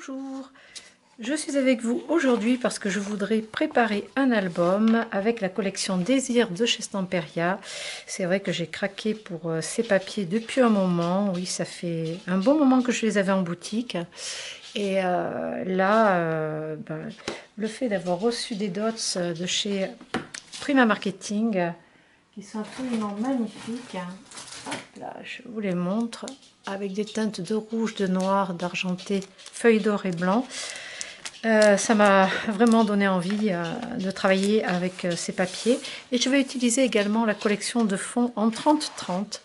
Bonjour, je suis avec vous aujourd'hui parce que je voudrais préparer un album avec la collection Désir de chez Stamperia. C'est vrai que j'ai craqué pour ces papiers depuis un moment. Oui, ça fait un bon moment que je les avais en boutique. Et le fait d'avoir reçu des dots de chez Prima Marketing qui sont absolument magnifiques. Hop là, je vous les montre avec des teintes de rouge, de noir, d'argenté, feuilles d'or et blanc. Ça m'a vraiment donné envie de travailler avec ces papiers. Et je vais utiliser également la collection de fonds en 30-30.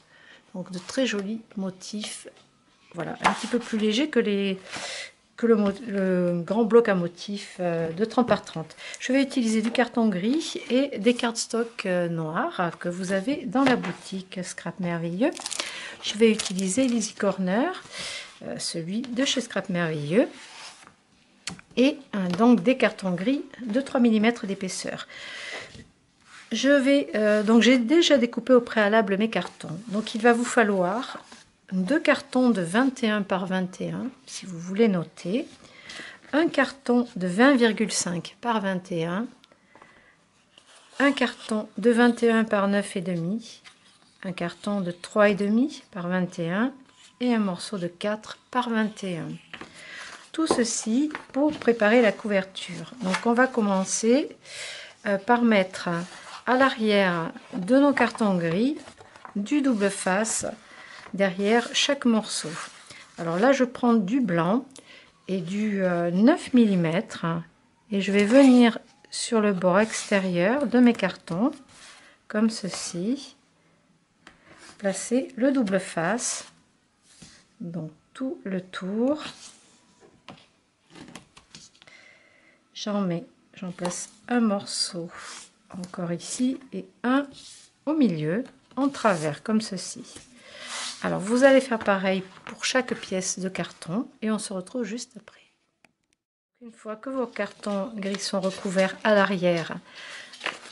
Donc de très jolis motifs. Voilà, un petit peu plus léger que le grand bloc à motifs de 30 par 30. Je vais utiliser du carton gris et des cardstock noirs que vous avez dans la boutique Scrap Merveilleux. Je vais utiliser l'Easy Corner, celui de chez Scrap Merveilleux, et donc des cartons gris de 3 mm d'épaisseur. Donc j'ai déjà découpé au préalable mes cartons. Donc il va vous falloir 2 cartons de 21 par 21, si vous voulez noter, un carton de 20,5 par 21, un carton de 21 par 9,5, un carton de 3,5 par 21 et un morceau de 4 par 21. Tout ceci pour préparer la couverture. Donc on va commencer par mettre à l'arrière de nos cartons gris du double face derrière chaque morceau. Alors là je prends du blanc et du 9 mm et je vais venir sur le bord extérieur de mes cartons comme ceci, placer le double face, donc tout le tour. J'en place un morceau encore ici et un au milieu en travers comme ceci. Alors vous allez faire pareil pour chaque pièce de carton et on se retrouve juste après. Une fois que vos cartons gris sont recouverts à l'arrière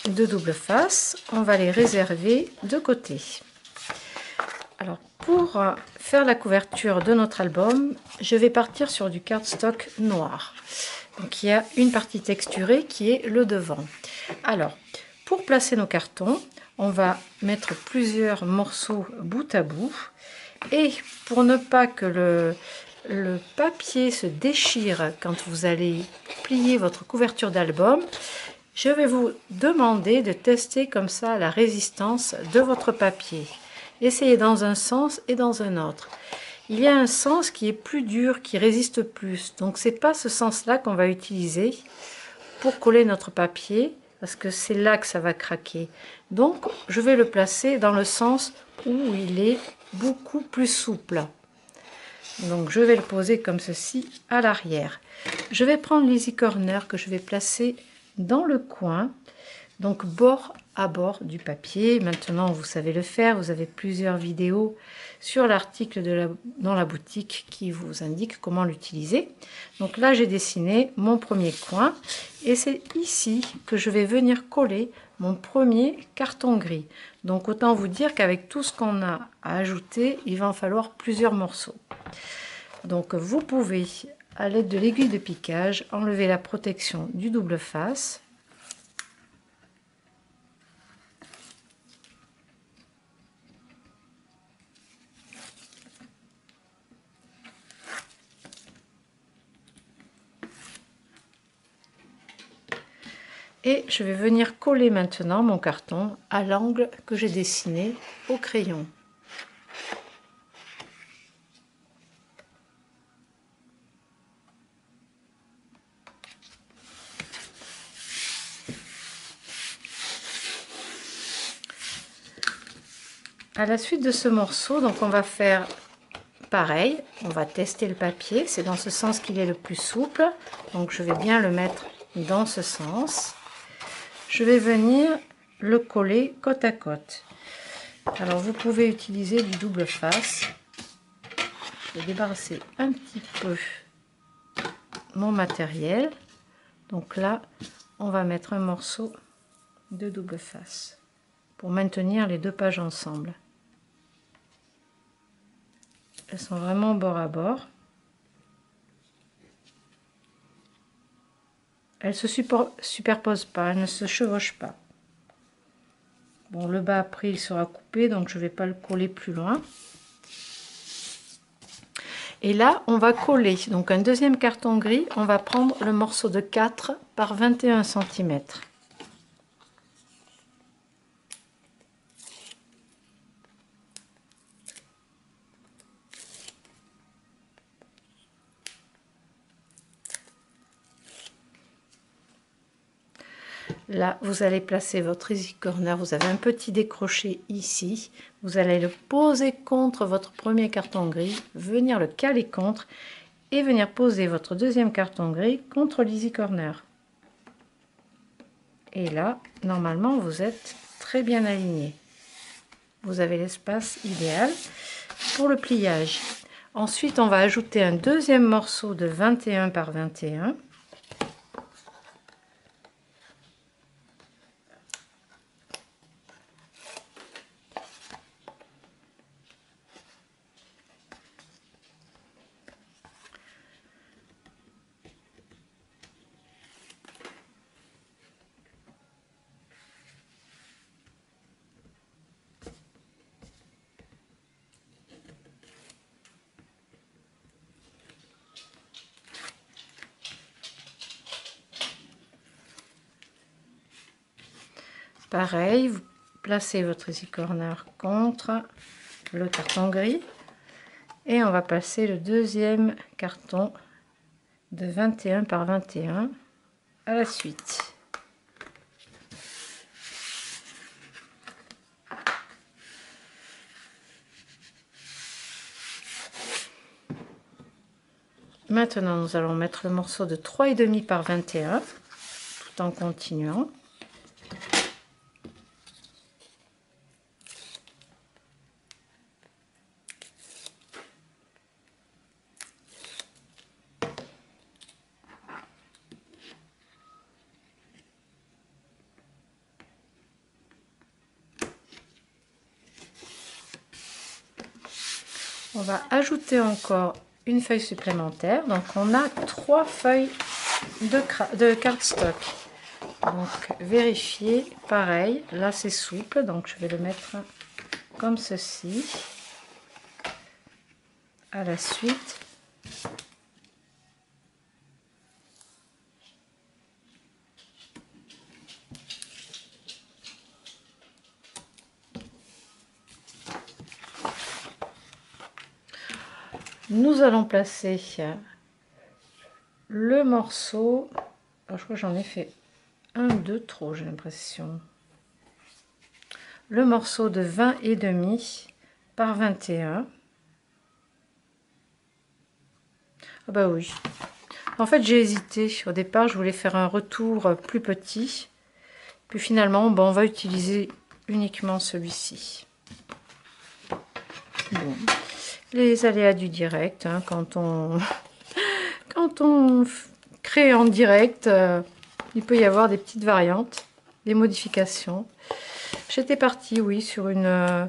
de double face, on va les réserver de côté. Alors pour faire la couverture de notre album, je vais partir sur du cardstock noir. Donc il y a une partie texturée qui est le devant. Alors pour placer nos cartons, on va mettre plusieurs morceaux bout à bout. Et pour ne pas que le papier se déchire quand vous allez plier votre couverture d'album, je vais vous demander de tester comme ça la résistance de votre papier. Essayez dans un sens et dans un autre. Il y a un sens qui est plus dur, qui résiste plus. Donc c'est pas ce sens-là qu'on va utiliser pour coller notre papier, parce que c'est là que ça va craquer. Donc je vais le placer dans le sens où il est beaucoup plus souple. Donc je vais le poser comme ceci à l'arrière. Je vais prendre l'Easy Corner que je vais placer dans le coin, donc bord à bord du papier. Maintenant vous savez le faire, vous avez plusieurs vidéos sur l'article dans la boutique qui vous indique comment l'utiliser. Donc là j'ai dessiné mon premier coin et c'est ici que je vais venir coller mon premier carton gris. Donc autant vous dire qu'avec tout ce qu'on a à ajouter, il va en falloir plusieurs morceaux. Donc vous pouvez, à l'aide de l'aiguille de piquage, enlever la protection du double face. Et je vais venir coller maintenant mon carton à l'angle que j'ai dessiné au crayon. À la suite de ce morceau, donc on va faire pareil, on va tester le papier, c'est dans ce sens qu'il est le plus souple, donc je vais bien le mettre dans ce sens. Je vais venir le coller côte à côte. Alors vous pouvez utiliser du double face. Je vais débarrasser un petit peu mon matériel. Donc là, on va mettre un morceau de double face pour maintenir les deux pages ensemble. Elles sont vraiment bord à bord. Elle se superpose pas, elle ne se chevauche pas. Bon, le bas après il sera coupé, donc je ne vais pas le coller plus loin. Et là, on va coller donc un deuxième carton gris. On va prendre le morceau de 4 par 21 cm. Là, vous allez placer votre easy corner. Vous avez un petit décroché ici. Vous allez le poser contre votre premier carton gris, venir le caler contre et venir poser votre deuxième carton gris contre l'easy corner. Et là, normalement, vous êtes très bien aligné. Vous avez l'espace idéal pour le pliage. Ensuite, on va ajouter un deuxième morceau de 21 par 21. Pareil, vous placez votre easy corner contre le carton gris et on va passer le deuxième carton de 21 par 21 à la suite. Maintenant, nous allons mettre le morceau de 3,5 par 21 tout en continuant. On va ajouter encore une feuille supplémentaire, donc on a 3 feuilles de cardstock. Donc vérifiez, pareil, là c'est souple, donc je vais le mettre comme ceci. À la suite, nous allons placer le morceau. Alors, je crois que j'en ai fait un, deux trop, j'ai l'impression. Le morceau de 20,5 par 21. Ah bah oui. En fait, j'ai hésité. Au départ, je voulais faire un retour plus petit. Puis finalement, bon, on va utiliser uniquement celui-ci. Bon. Les aléas du direct, hein, quand on crée en direct, il peut y avoir des petites variantes, des modifications. J'étais partie, oui, sur un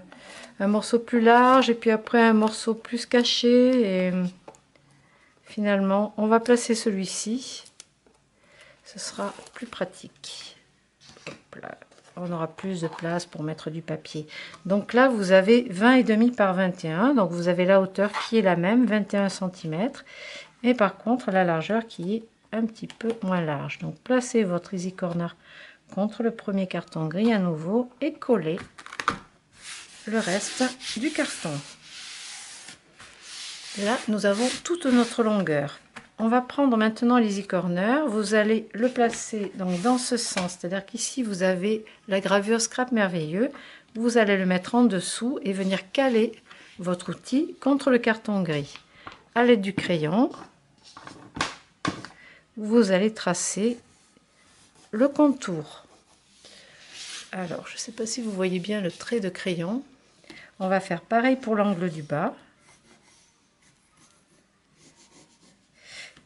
morceau plus large et puis après un morceau plus caché. Et finalement, on va placer celui-ci. Ce sera plus pratique. Hop là. On aura plus de place pour mettre du papier. Donc là, vous avez 20,5 par 21. Donc vous avez la hauteur qui est la même, 21 cm. Et par contre, la largeur qui est un petit peu moins large. Donc placez votre easy corner contre le premier carton gris à nouveau et collez le reste du carton. Là, nous avons toute notre longueur. On va prendre maintenant l'easy corner. Vous allez le placer donc dans ce sens, c'est-à-dire qu'ici vous avez la gravure Scrap Merveilleux. Vous allez le mettre en dessous et venir caler votre outil contre le carton gris. À l'aide du crayon, vous allez tracer le contour. Alors, je ne sais pas si vous voyez bien le trait de crayon. On va faire pareil pour l'angle du bas.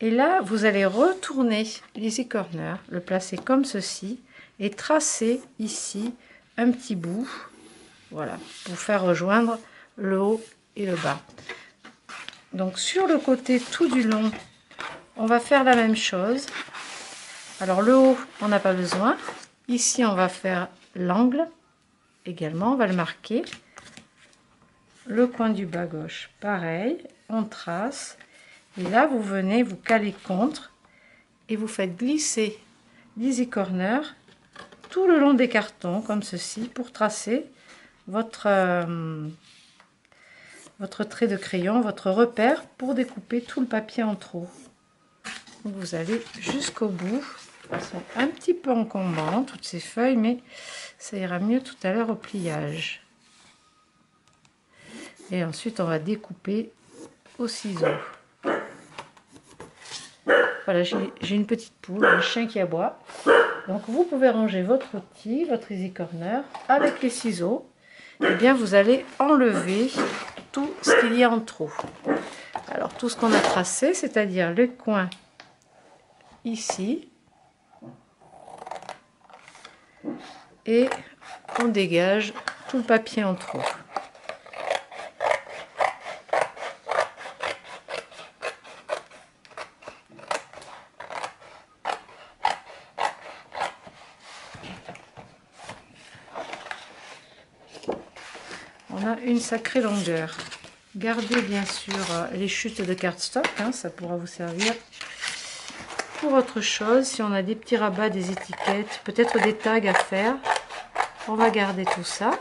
Et là, vous allez retourner l'easy corner, le placer comme ceci et tracer ici un petit bout, voilà, pour faire rejoindre le haut et le bas. Donc sur le côté tout du long, on va faire la même chose. Alors le haut, on n'a pas besoin. Ici, on va faire l'angle également, on va le marquer. Le coin du bas gauche, pareil, on trace. Et là, vous venez vous caler contre et vous faites glisser l'easy corner tout le long des cartons, comme ceci, pour tracer votre trait de crayon, votre repère pour découper tout le papier en trous. Donc vous allez jusqu'au bout. Elles sont un petit peu encombrantes, toutes ces feuilles, mais ça ira mieux tout à l'heure au pliage. Et ensuite, on va découper au ciseau. Voilà, j'ai une petite poule, un chien qui aboie. Donc vous pouvez ranger votre outil, votre easy corner, avec les ciseaux. Et bien vous allez enlever tout ce qu'il y a en trop. Alors tout ce qu'on a tracé, c'est-à-dire les coins ici. Et on dégage tout le papier en trop. On a une sacrée longueur. Gardez bien sûr les chutes de cardstock, hein, ça pourra vous servir pour autre chose. Si on a des petits rabats, des étiquettes, peut-être des tags à faire, on va garder tout ça.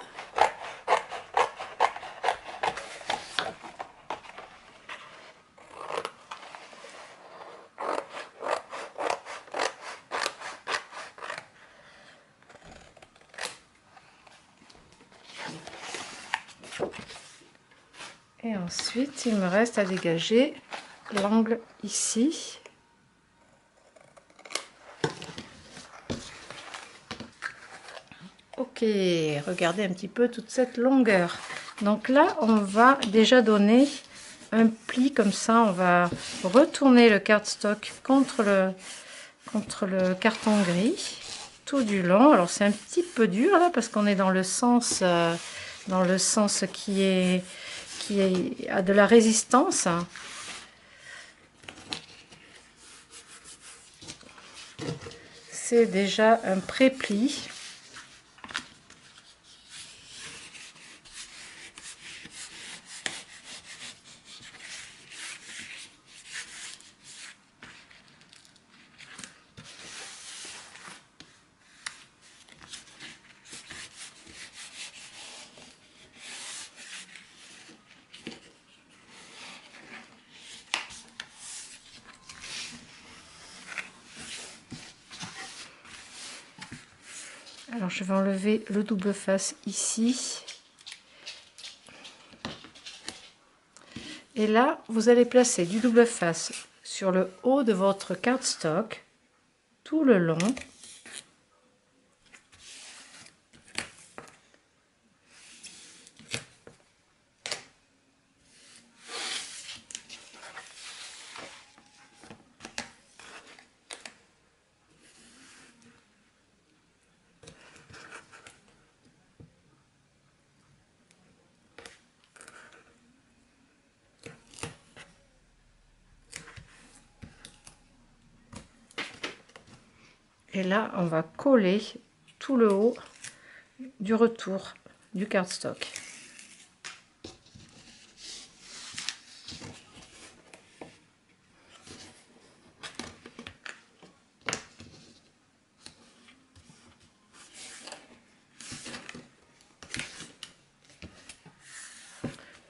Et ensuite, il me reste à dégager l'angle ici. Ok, regardez un petit peu toute cette longueur. Donc là, on va déjà donner un pli comme ça. On va retourner le cardstock contre le carton gris tout du long. Alors c'est un petit peu dur là parce qu'on est dans le sens qui a de la résistance. C'est déjà un pré-pli. Alors je vais enlever le double face ici. Et là, vous allez placer du double face sur le haut de votre cardstock tout le long. Et là, on va coller tout le haut du retour du cardstock.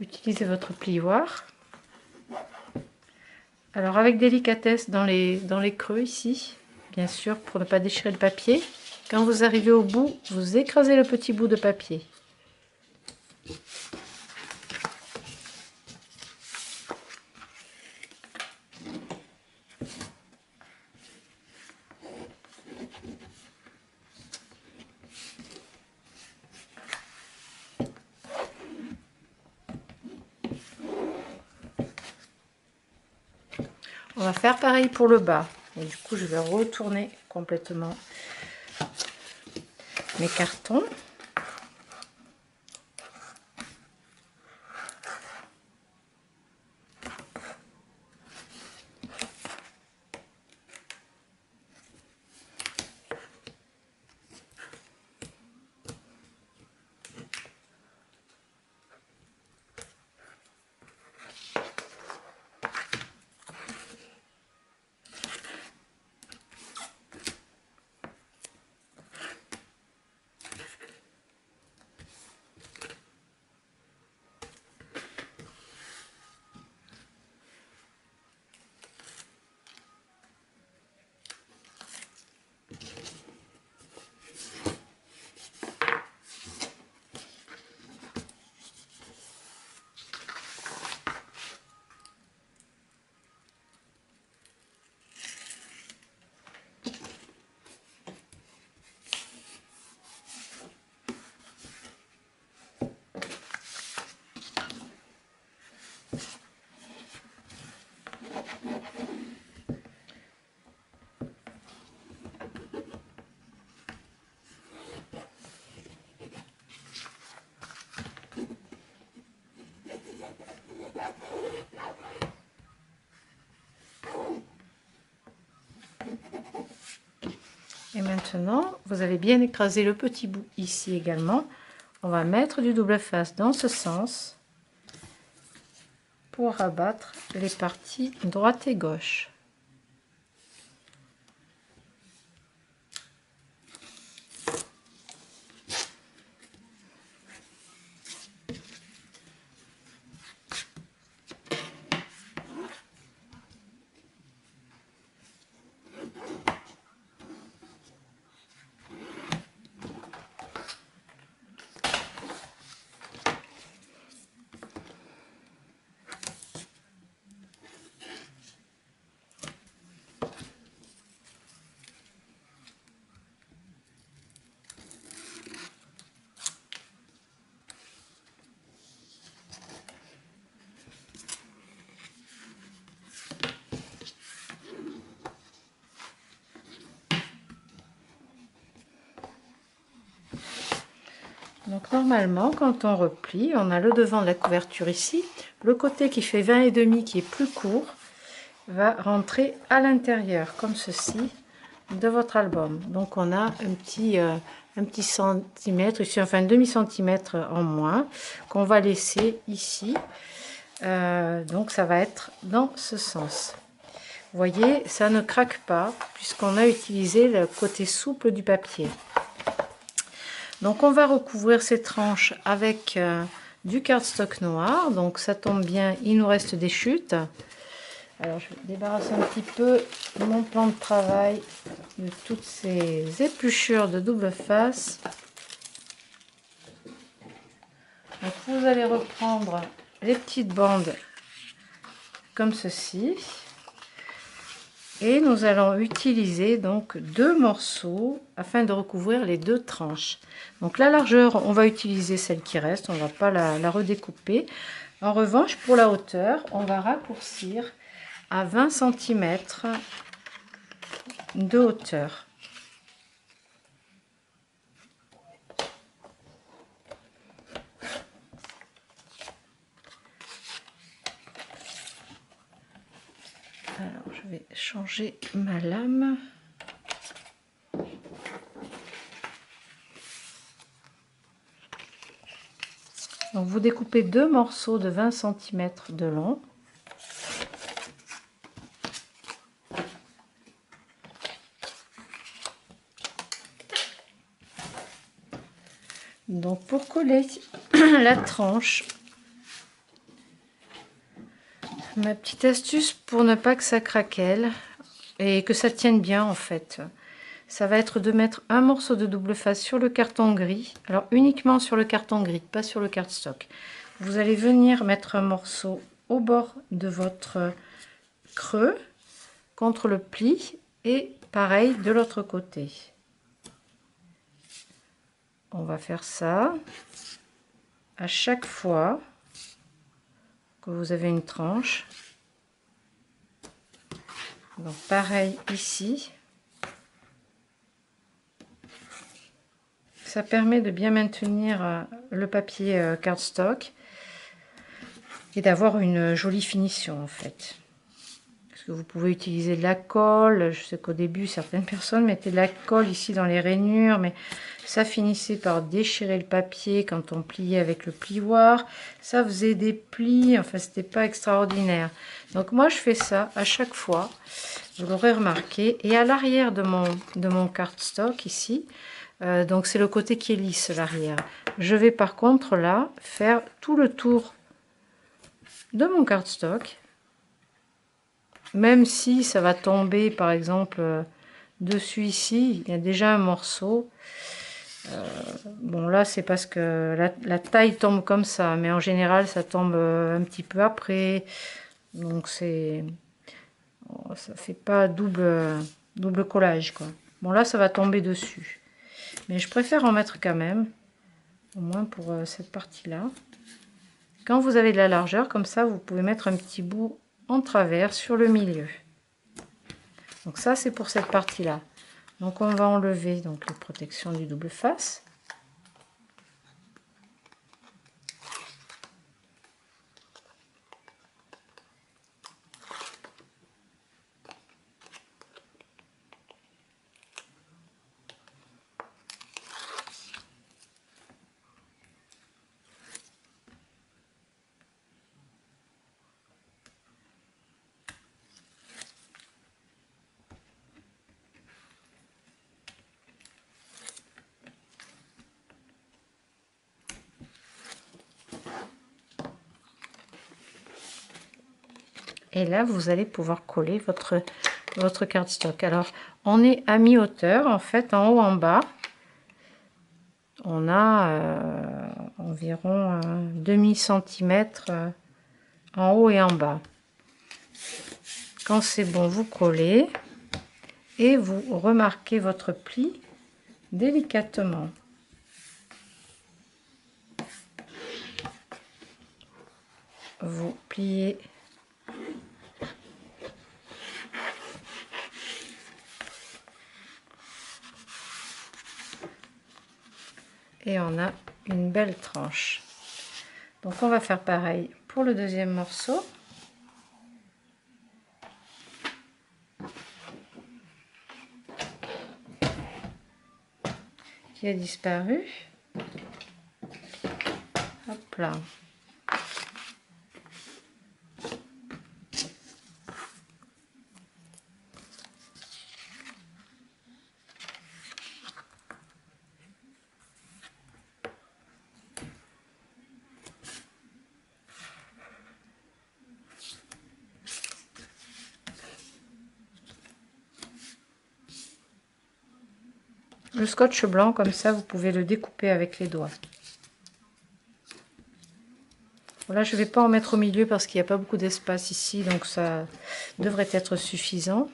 Utilisez votre plioir. Alors avec délicatesse dans les creux ici, bien sûr, pour ne pas déchirer le papier. Quand vous arrivez au bout, vous écrasez le petit bout de papier. On va faire pareil pour le bas. Et du coup, je vais retourner complètement mes cartons. Maintenant, vous avez bien écrasé le petit bout ici également. On va mettre du double face dans ce sens pour rabattre les parties droite et gauche. Donc normalement, quand on replie, on a le devant de la couverture ici. Le côté qui fait 20,5, qui est plus court, va rentrer à l'intérieur, comme ceci, de votre album. Donc on a un petit centimètre, ici, enfin un demi-centimètre en moins, qu'on va laisser ici. Donc ça va être dans ce sens. Vous voyez, ça ne craque pas, puisqu'on a utilisé le côté souple du papier. Donc on va recouvrir ces tranches avec du cardstock noir. Donc ça tombe bien, il nous reste des chutes. Alors je vais débarrasser un petit peu mon plan de travail de toutes ces épluchures de double face. Donc vous allez reprendre les petites bandes comme ceci. Et nous allons utiliser donc 2 morceaux afin de recouvrir les 2 tranches. Donc la largeur, on va utiliser celle qui reste, on ne va pas la redécouper. En revanche, pour la hauteur, on va raccourcir à 20 cm de hauteur. Alors, je vais changer ma lame. Donc, vous découpez 2 morceaux de 20 cm de long. Donc, pour coller la tranche, ma petite astuce pour ne pas que ça craquelle et que ça tienne bien en fait, ça va être de mettre un morceau de double face sur le carton gris. Alors uniquement sur le carton gris, pas sur le cardstock. Vous allez venir mettre un morceau au bord de votre creux contre le pli et pareil de l'autre côté. On va faire ça à chaque fois que vous avez une tranche. Donc pareil ici. Ça permet de bien maintenir le papier cardstock et d'avoir une jolie finition en fait. Parce que vous pouvez utiliser de la colle. Je sais qu'au début certaines personnes mettaient de la colle ici dans les rainures, mais ça finissait par déchirer le papier quand on pliait avec le plioir. Ça faisait des plis, enfin c'était pas extraordinaire. Donc moi je fais ça à chaque fois, vous l'aurez remarqué. Et à l'arrière de mon cardstock ici, donc c'est le côté qui est lisse, l'arrière. Je vais par contre là faire tout le tour de mon cardstock, même si ça va tomber par exemple dessus ici, il y a déjà un morceau. Bon là c'est parce que la taille tombe comme ça, mais en général ça tombe un petit peu après, donc c'est ça fait pas double collage quoi. Bon là ça va tomber dessus. Mais je préfère en mettre quand même, au moins pour cette partie-là. Quand vous avez de la largeur, comme ça, vous pouvez mettre un petit bout en travers sur le milieu. Donc ça, c'est pour cette partie-là. Donc on va enlever donc les protections du double face. Et là, vous allez pouvoir coller votre cardstock. Alors, on est à mi-hauteur, en fait, en haut, en bas. On a environ demi-centimètre en haut et en bas. Quand c'est bon, vous collez et vous remarquez votre pli délicatement. Vous pliez et on a une belle tranche. Donc on va faire pareil pour le deuxième morceau. Qui a disparu. Hop là. Le scotch blanc, comme ça, vous pouvez le découper avec les doigts. Voilà, je ne vais pas en mettre au milieu parce qu'il n'y a pas beaucoup d'espace ici, donc ça devrait être suffisant.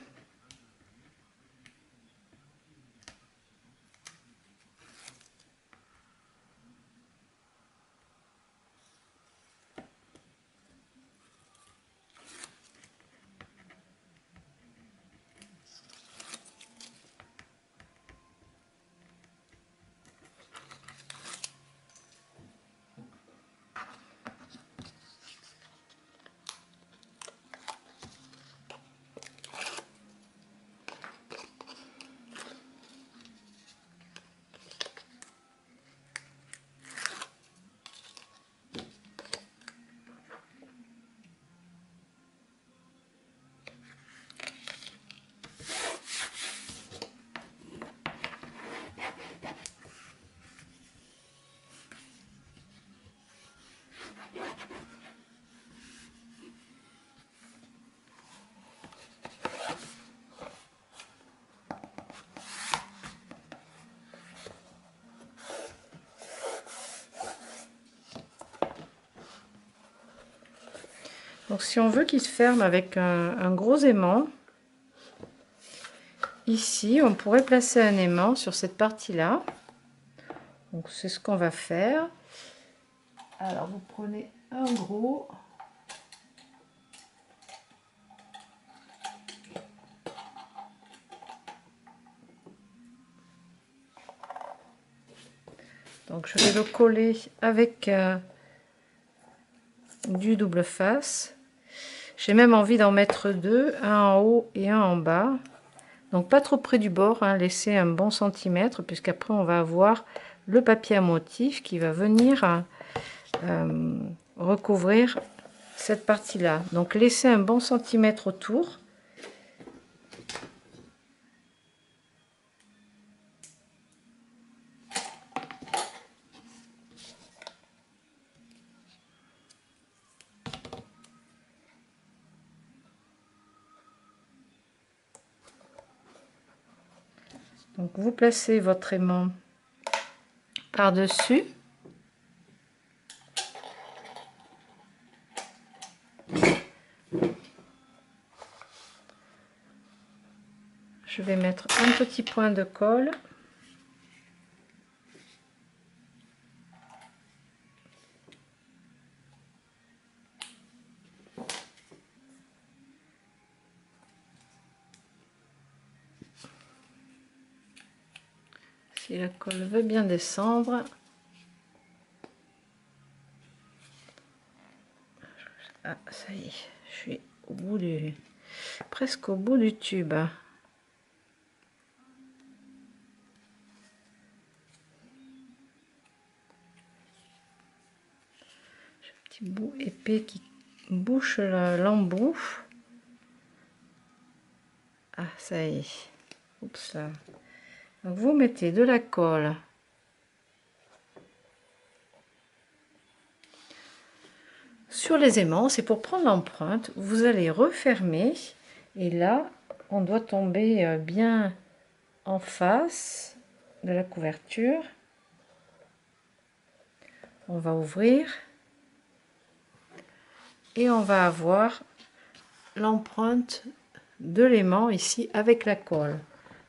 Donc si on veut qu'il se ferme avec un gros aimant, ici on pourrait placer un aimant sur cette partie-là. Donc c'est ce qu'on va faire. Alors vous prenez un gros. Donc je vais le coller avec du double face. J'ai même envie d'en mettre deux, un en haut et un en bas. Donc pas trop près du bord, hein, laissez un bon centimètre, puisqu'après on va avoir le papier à motif qui va venir recouvrir cette partie-là. Donc laissez un bon centimètre autour. Donc vous placez votre aimant par-dessus. Je vais mettre un petit point de colle. Si la colle veut bien descendre. Ah, ça y est, je suis au bout presque au bout du tube. Un petit bout épais qui bouche l'embout. Ah, ça y est. Oups là. Donc vous mettez de la colle sur les aimants, c'est pour prendre l'empreinte, vous allez refermer et là on doit tomber bien en face de la couverture. On va ouvrir et on va avoir l'empreinte de l'aimant ici avec la colle.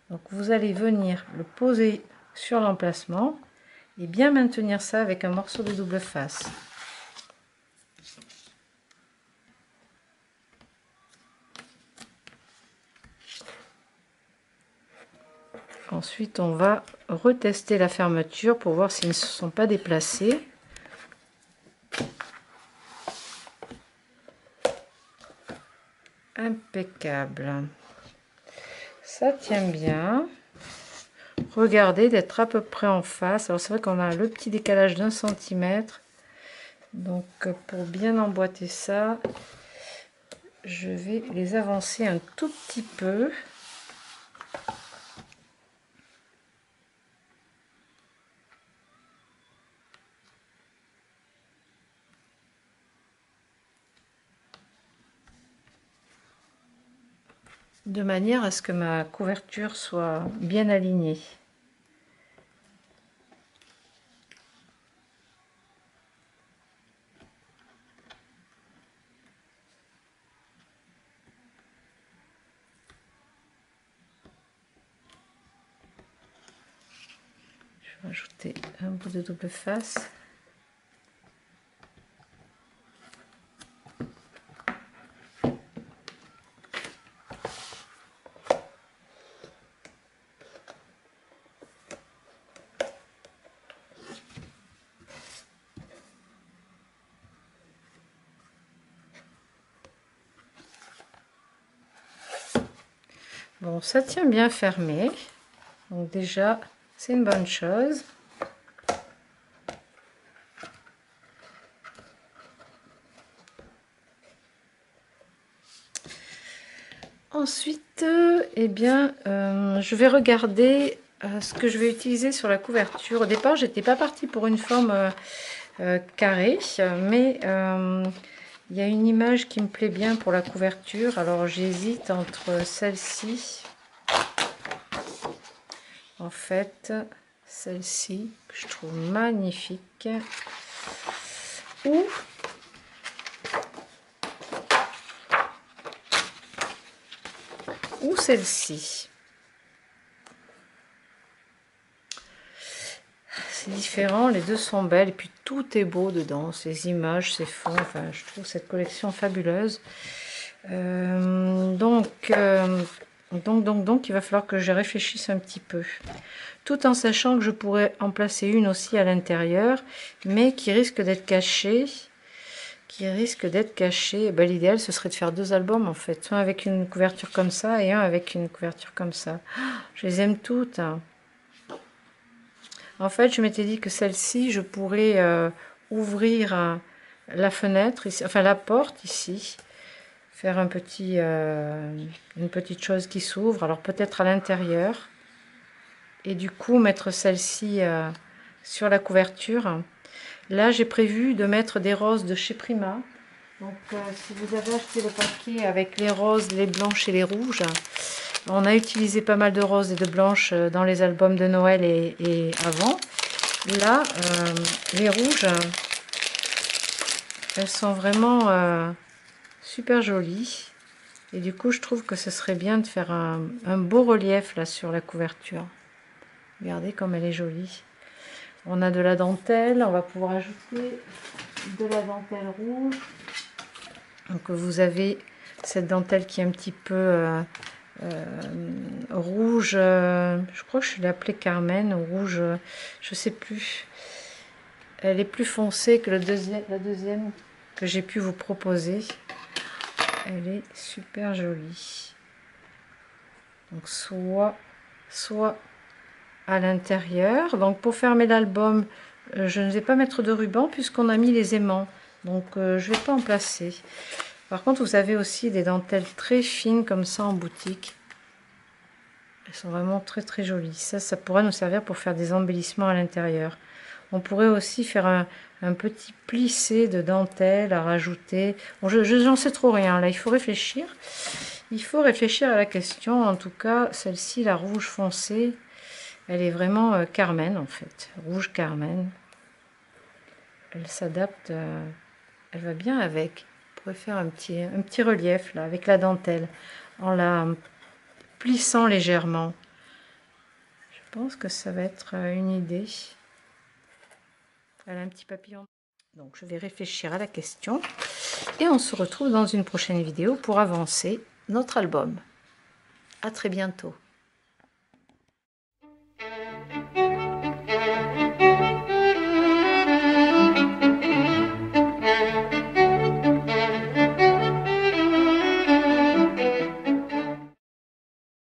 Donc vous allez venir le poser sur l'emplacement et bien maintenir ça avec un morceau de double face. Ensuite, on va retester la fermeture pour voir s'ils ne se sont pas déplacés. Impeccable. Ça tient bien. Regardez d'être à peu près en face. Alors c'est vrai qu'on a le petit décalage d'1 centimètre. Donc pour bien emboîter ça, je vais les avancer un tout petit peu. De manière à ce que ma couverture soit bien alignée. Je vais ajouter un bout de double face. Bon, ça tient bien fermé, donc déjà c'est une bonne chose. Ensuite, eh bien, je vais regarder ce que je vais utiliser sur la couverture. Au départ, j'étais pas partie pour une forme carrée, mais il y a une image qui me plaît bien pour la couverture, alors j'hésite entre celle-ci, en fait, celle-ci, que je trouve magnifique, ou celle-ci. C'est différent, les deux sont belles, et puis tout est beau dedans, ces images, ces fonds, enfin je trouve cette collection fabuleuse. Donc il va falloir que je réfléchisse un petit peu, tout en sachant que je pourrais en placer une aussi à l'intérieur, mais qui risque d'être cachée. Ben, l'idéal ce serait de faire 2 albums en fait, un avec une couverture comme ça et un avec une couverture comme ça. Je les aime toutes, hein. En fait, je m'étais dit que celle-ci, je pourrais ouvrir la fenêtre, ici, enfin la porte ici, faire un petit, une petite chose qui s'ouvre, alors peut-être à l'intérieur, et du coup mettre celle-ci sur la couverture. Là, j'ai prévu de mettre des roses de chez Prima. Donc, si vous avez acheté le paquet avec les roses, les blanches et les rouges, on a utilisé pas mal de roses et de blanches dans les albums de Noël et avant. Là, les rouges, elles sont vraiment super jolies. Et du coup, je trouve que ce serait bien de faire un beau relief là sur la couverture. Regardez comme elle est jolie. On a de la dentelle, on va pouvoir ajouter de la dentelle rouge. Donc vous avez cette dentelle qui est un petit peu rouge, je crois que je l'ai appelée Carmen, ou rouge, je sais plus. Elle est plus foncée que la deuxième que j'ai pu vous proposer. Elle est super jolie. Donc soit à l'intérieur. Donc pour fermer l'album, je ne vais pas mettre de ruban puisqu'on a mis les aimants. Donc je ne vais pas en placer. Par contre, vous avez aussi des dentelles très fines comme ça en boutique. Elles sont vraiment très très jolies. Ça pourra nous servir pour faire des embellissements à l'intérieur. On pourrait aussi faire un petit plissé de dentelle à rajouter. Bon, j'en sais trop rien, là, il faut réfléchir. Il faut réfléchir à la question. En tout cas, celle-ci, la rouge foncée, elle est vraiment carmen, en fait. Rouge carmen. Elle s'adapte, elle va bien avec. On pourrait faire un petit relief, là, avec la dentelle, en la plissant légèrement. Je pense que ça va être une idée. Elle a un petit papillon. Donc je vais réfléchir à la question et on se retrouve dans une prochaine vidéo pour avancer notre album. À très bientôt.